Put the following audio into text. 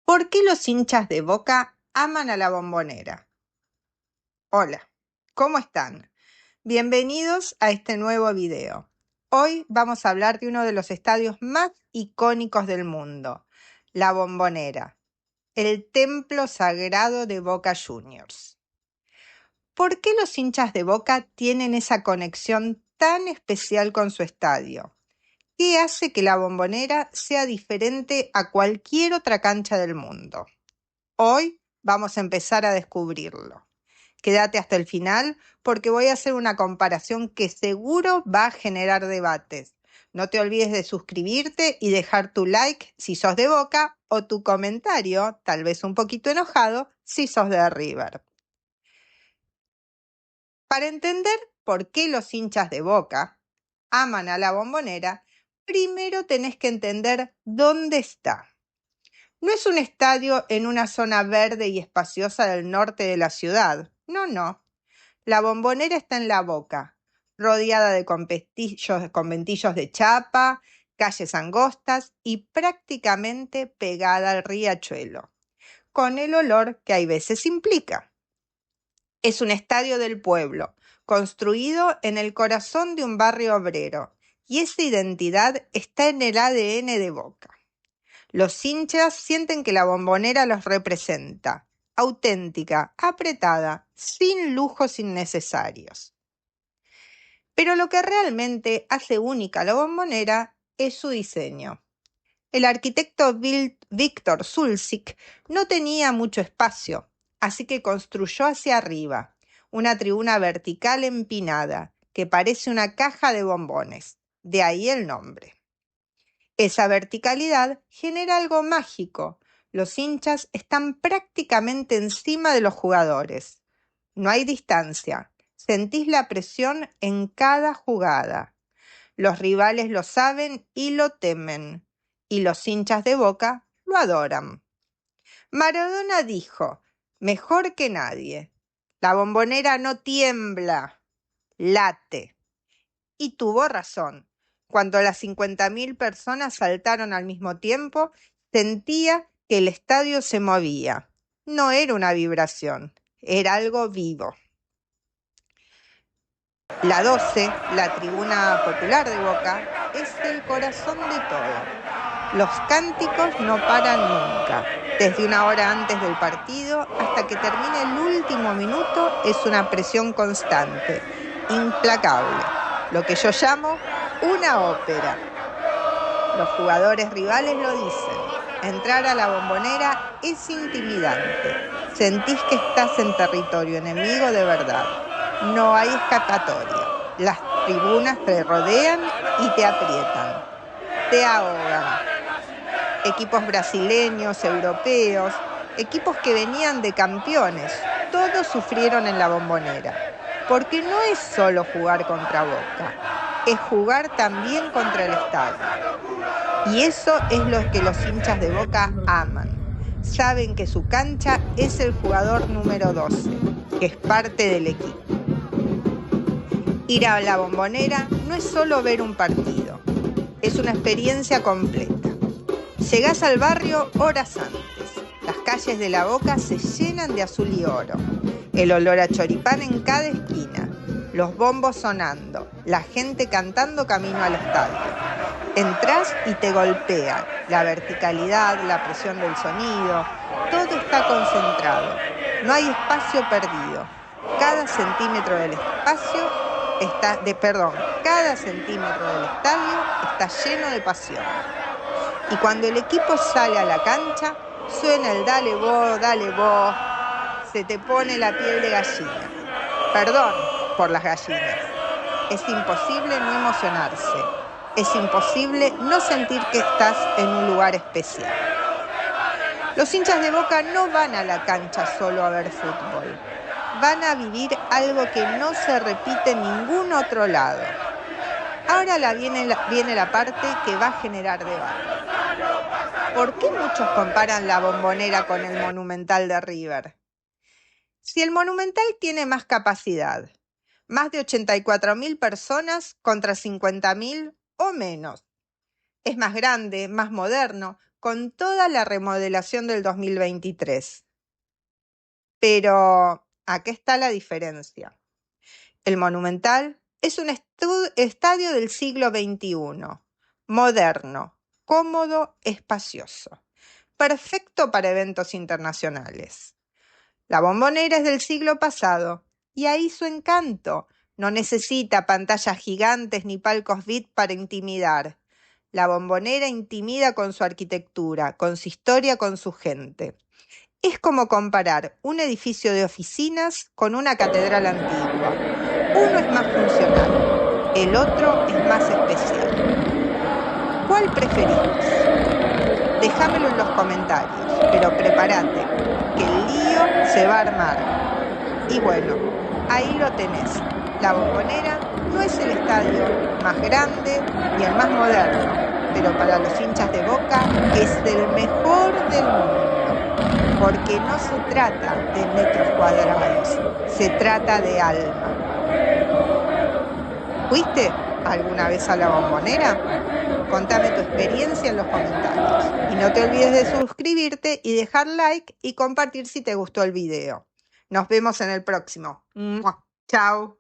¿Por qué los hinchas de Boca aman a la Bombonera? Hola, ¿cómo están? Bienvenidos a este nuevo video. Hoy vamos a hablar de uno de los estadios más icónicos del mundo, la Bombonera, el templo sagrado de Boca Juniors. ¿Por qué los hinchas de Boca tienen esa conexión tan especial con su estadio? ¿Qué hace que la Bombonera sea diferente a cualquier otra cancha del mundo? Hoy vamos a empezar a descubrirlo. Quédate hasta el final porque voy a hacer una comparación que seguro va a generar debates. No te olvides de suscribirte y dejar tu like si sos de Boca o tu comentario, tal vez un poquito enojado, si sos de River. Para entender por qué los hinchas de Boca aman a la Bombonera, primero tenés que entender dónde está. No es un estadio en una zona verde y espaciosa del norte de la ciudad. No. La Bombonera está en La Boca, rodeada de conventillos de chapa, calles angostas y prácticamente pegada al riachuelo, con el olor que hay veces implica. Es un estadio del pueblo, construido en el corazón de un barrio obrero, y esa identidad está en el ADN de Boca. Los hinchas sienten que la Bombonera los representa, auténtica, apretada, sin lujos innecesarios. Pero lo que realmente hace única a la Bombonera es su diseño. El arquitecto Víctor Sulzik no tenía mucho espacio, así que construyó hacia arriba una tribuna vertical empinada que parece una caja de bombones, de ahí el nombre. Esa verticalidad genera algo mágico. Los hinchas están prácticamente encima de los jugadores. No hay distancia. Sentís la presión en cada jugada. Los rivales lo saben y lo temen. Y los hinchas de Boca lo adoran. Maradona dijo, mejor que nadie, la Bombonera no tiembla, late. Y tuvo razón. Cuando las 50.000 personas saltaron al mismo tiempo, sentía que el estadio se movía. No era una vibración, era algo vivo. La 12, la tribuna popular de Boca, es el corazón de todo. Los cánticos no paran nunca. Desde una hora antes del partido hasta que termine el último minuto es una presión constante, implacable. Lo que yo llamo una ópera. Los jugadores rivales lo dicen. Entrar a la Bombonera es intimidante. Sentís que estás en territorio enemigo de verdad. No hay escapatoria. Las tribunas te rodean y te aprietan. Te ahogan. Equipos brasileños, europeos, equipos que venían de campeones, todos sufrieron en la Bombonera. Porque no es solo jugar contra Boca, es jugar también contra el estadio. Y eso es lo que los hinchas de Boca aman. Saben que su cancha es el jugador número 12, que es parte del equipo. Ir a la Bombonera no es solo ver un partido, es una experiencia completa. Llegás al barrio horas antes. Las calles de La Boca se llenan de azul y oro. El olor a choripán en cada esquina. Los bombos sonando. La gente cantando camino al estadio. Entrás y te golpea. La verticalidad, la presión del sonido. Todo está concentrado. No hay espacio perdido. Cada centímetro del estadio está lleno de pasión. Y cuando el equipo sale a la cancha, suena el dale vos, se te pone la piel de gallina. Perdón por las gallinas. Es imposible no emocionarse. Es imposible no sentir que estás en un lugar especial. Los hinchas de Boca no van a la cancha solo a ver fútbol. Van a vivir algo que no se repite en ningún otro lado. Ahora viene la parte que va a generar debate. ¿Por qué muchos comparan la Bombonera con el Monumental de River? Si el Monumental tiene más capacidad, más de 84.000 personas contra 50.000 o menos. Es más grande, más moderno, con toda la remodelación del 2023. Pero acá está la diferencia. El Monumental es un estadio del siglo XXI, moderno, cómodo, espacioso, perfecto para eventos internacionales. La Bombonera es del siglo pasado y ahí su encanto. No necesita pantallas gigantes ni palcos VIP para intimidar. La Bombonera intimida con su arquitectura, con su historia, con su gente. Es como comparar un edificio de oficinas con una catedral antigua. Uno es más funcional, el otro es más especial. ¿Cuál preferís? Déjamelo en los comentarios, pero prepárate, que el lío se va a armar. Y bueno, ahí lo tenés. La Bombonera no es el estadio más grande ni el más moderno, pero para los hinchas de Boca es el mejor del mundo, porque no se trata de metros cuadrados, se trata de alma. ¿Fuiste alguna vez a la Bombonera? Contame tu experiencia en los comentarios. Y no te olvides de suscribirte y dejar like y compartir si te gustó el video. Nos vemos en el próximo. ¡Mua! Chao.